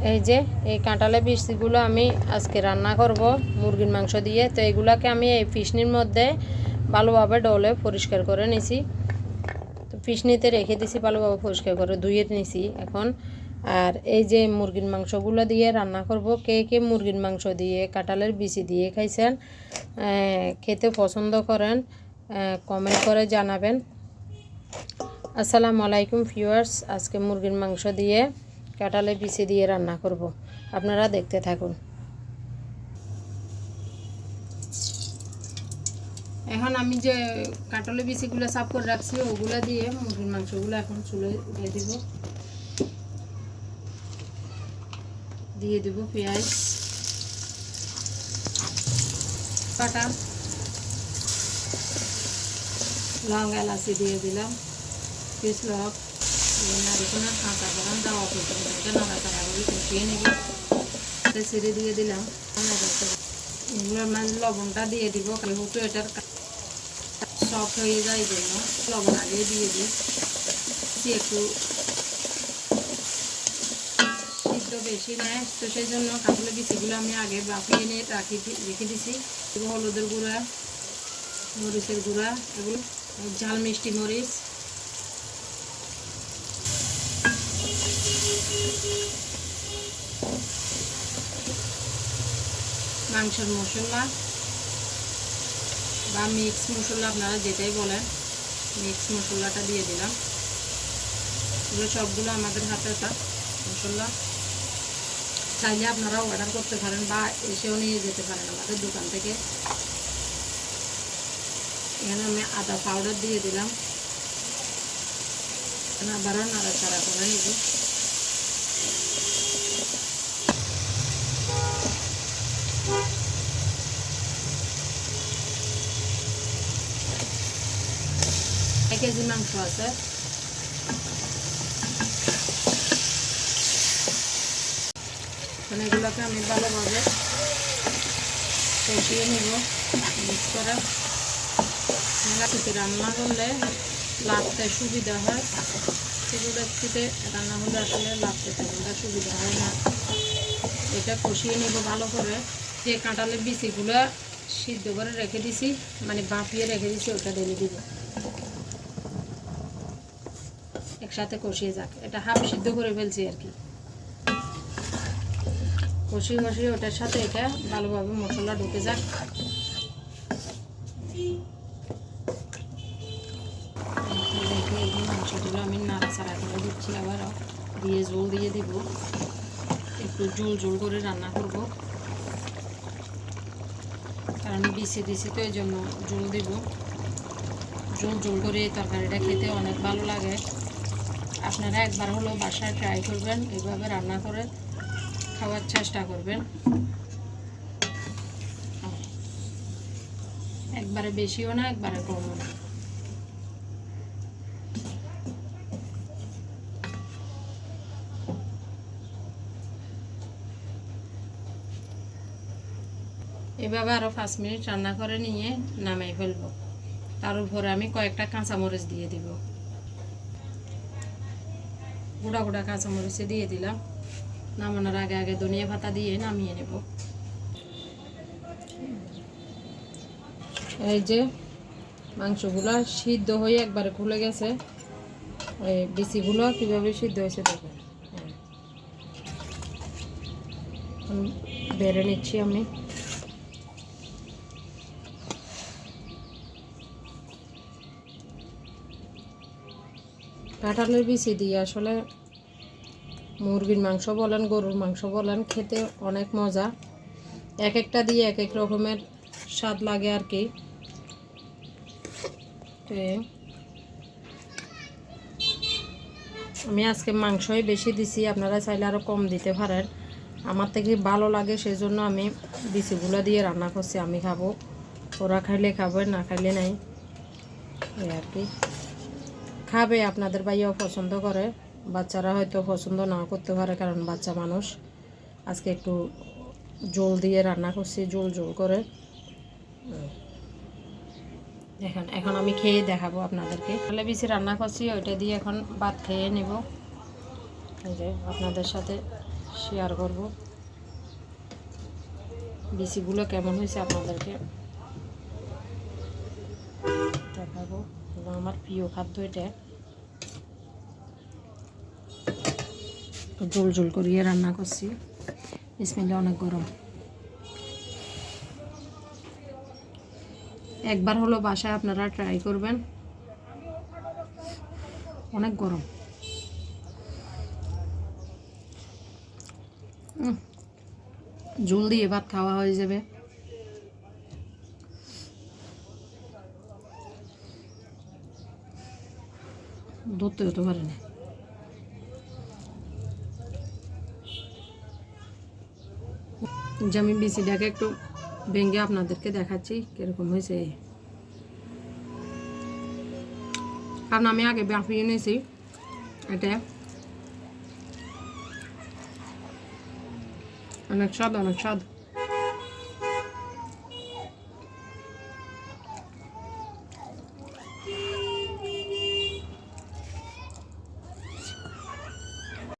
এই যে এই কাঁঠালের বিচিগুলো আমি আজকে রান্না করব মুরগির মাংস দিয়ে। তো এগুলাকে আমি এই ফিশনির মধ্যে ভালোভাবে ডলে পরিষ্কার করে নিছি। তো ফিশনিতে রেখে দিছি, ভালোভাবে পরিষ্কার করে ধুয়ে নিছি এখন। আর এই যে মুরগির মাংসগুলো দিয়ে রান্না করব। কে কে মুরগির মাংস দিয়ে কাঁঠালের বিচি দিয়ে খাইছেন, খেতে পছন্দ করেন, কমেন্ট করে জানাবেন। আসসালামু আলাইকুম ভিউয়ার্স, আজকে মুরগির মাংস দিয়ে কাঁঠালের বিচি দিয়ে রান্না করব, আপনারা দেখতে থাকুন। এখন আমি যে কাঁঠালের বিচিগুলো সাফ করে রাখছি ওগুলো দিয়ে মুরগির মাংসগুলো এখন চুলে দিয়ে দিব পেঁয়াজ কাটা, লং এলাচি দিয়ে দিলাম, পিসলক নারিকেলের কাঁচা বাদাম দেওয়া পর্যন্ত নাড়াচাড়া করে কষিয়ে নেব। ছেড়ে দিয়ে দিলাম, এগুলোর মাঝে লবণটা দিয়ে দিব, যেহেতু এটার সফট হয়ে যায় জন্য লবণ আগে দিয়ে দিই। একটু সিদ্ধ বেশি নেয়, তো সেই জন্য কাঁঠালের বিচিগুলো আমি আগে বাফিয়ে নিয়ে রেখে দিছি। হলুদের গুঁড়া, মরিচের গুঁড়া, এগুলো ঝাল মিষ্টি মরিচ, মাংসের মশলা বা মিক্স মশলা আপনারা যেটাই বলেন, মিক্স মশলাটা দিয়ে দিলাম। এগুলো সবগুলো আমাদের হাতে থাক মশলা, চাইলে আপনারাও অর্ডার করতে পারেন বা এসেও নিয়ে যেতে পারেন আমাদের দোকান থেকে। এখানে আমি আদা পাউডার দিয়ে দিলাম, আবারও নাড়াচাড়া করে নিব। এক কেজি মাংস আছে, এগুলোকে আমি ভালোভাবে কষিয়ে নিব মিক্স করে। রান্না করলে লাভতে সুবিধা হয়, সেগুলো রান্না হলে আসলে লাভতে তেমনটা সুবিধা হয় না। এটা কষিয়ে নেব ভালো করে। যে কাঁঠালের বিচিগুলো সিদ্ধ করে রেখে দিছি, মানে বাঁপিয়ে রেখে দিছি, ওটা ঢেলে দিব। একসাথে কষিয়ে যাক, এটা হাফ সিদ্ধ করে ফেলছি আর কি। কষিয়ে ওটার সাথে এটা ভালোভাবে মশলা ঢুকে যাক। মাংসগুলো আমি নাড়াচাড়া করে দিচ্ছি, আবার দিয়ে জল দিয়ে দিব। একটু ঝোল করে রান্না করব, কারণ বিচি দিছি তো এই জন্য জল দিব। ঝোল করে তরকারিটা খেতে অনেক ভালো লাগে। আপনারা একবার হলেও বাসায় ট্রাই করবেন, এইভাবে রান্না করে খাওয়ার চেষ্টা করবেন। একবারে বেশিও না, একবারে কমও না। এভাবে আরও 5 মিনিট রান্না করে নিয়ে নামাই ফেলবো। তার উপরে আমি কয়েকটা কাঁচামরিচ দিয়ে দিব, গোটা গোটা কাঁচামরিচে দিয়ে দিলাম। নামানোর আগে ধনিয়া পাতা দিয়ে নামিয়ে নেব। এই যে মাংসগুলো সিদ্ধ হয়ে একবারে খুলে গেছে, এই বিচিগুলো কীভাবে সিদ্ধ হয়েছে দেখুন। বেড়ে নিচ্ছি আমি। কাঁঠালের বিচি দিয়ে আসলে মুরগির মাংস বলেন, গরুর মাংস বলেন, খেতে অনেক মজা। এক একটা দিয়ে এক এক রকমের স্বাদ লাগে আর কি। আমি আজকে মাংসই বেশি দিছি, আপনারা চাইলে আরও কম দিতে পারেন। আমার থেকে ভালো লাগে সেই জন্য আমি বিচিগুলো দিয়ে রান্না করছি। আমি খাবো, ওরা খাইলে খাবে, না খাইলে নাই, এই আর কি। খাবে, আপনাদের ভাইয়াও পছন্দ করে, বাচ্চারা হয়তো পছন্দ নাও করতে পারে, কারণ বাচ্চা মানুষ। আজকে একটু ঝোল দিয়ে রান্না করছি, ঝোল করে। দেখেন, এখন আমি খেয়ে দেখাবো আপনাদেরকে। তাহলে বেশি রান্না করছি, ওইটা দিয়ে এখন ভাত খেয়ে নেব। এই যে আপনাদের সাথে শেয়ার করব, বিচিগুলো কেমন হয়েছে আপনাদেরকে দেখাবো। এবং আমার প্রিয় খাদ্য এটা, ঝোল ঝোল করিয়ে রান্না করছি। বিসমিল্লাহ, অনেক গরম। একবার হলো বাসায় আপনারা ট্রাই করবেন, অনেক গরম। ঝোল দিয়ে ভাত খাওয়া হয়ে যাবে। ধরতে হতে পারে না। যে আমি বিচিটাকে একটু ভেঙে আপনাদেরকে দেখাচ্ছি কিরকম হয়েছে, কারণ আমি আগে বাফিয়ে নিয়েছি এটা। অনেক স্বাদ, অনেক স্বাদ।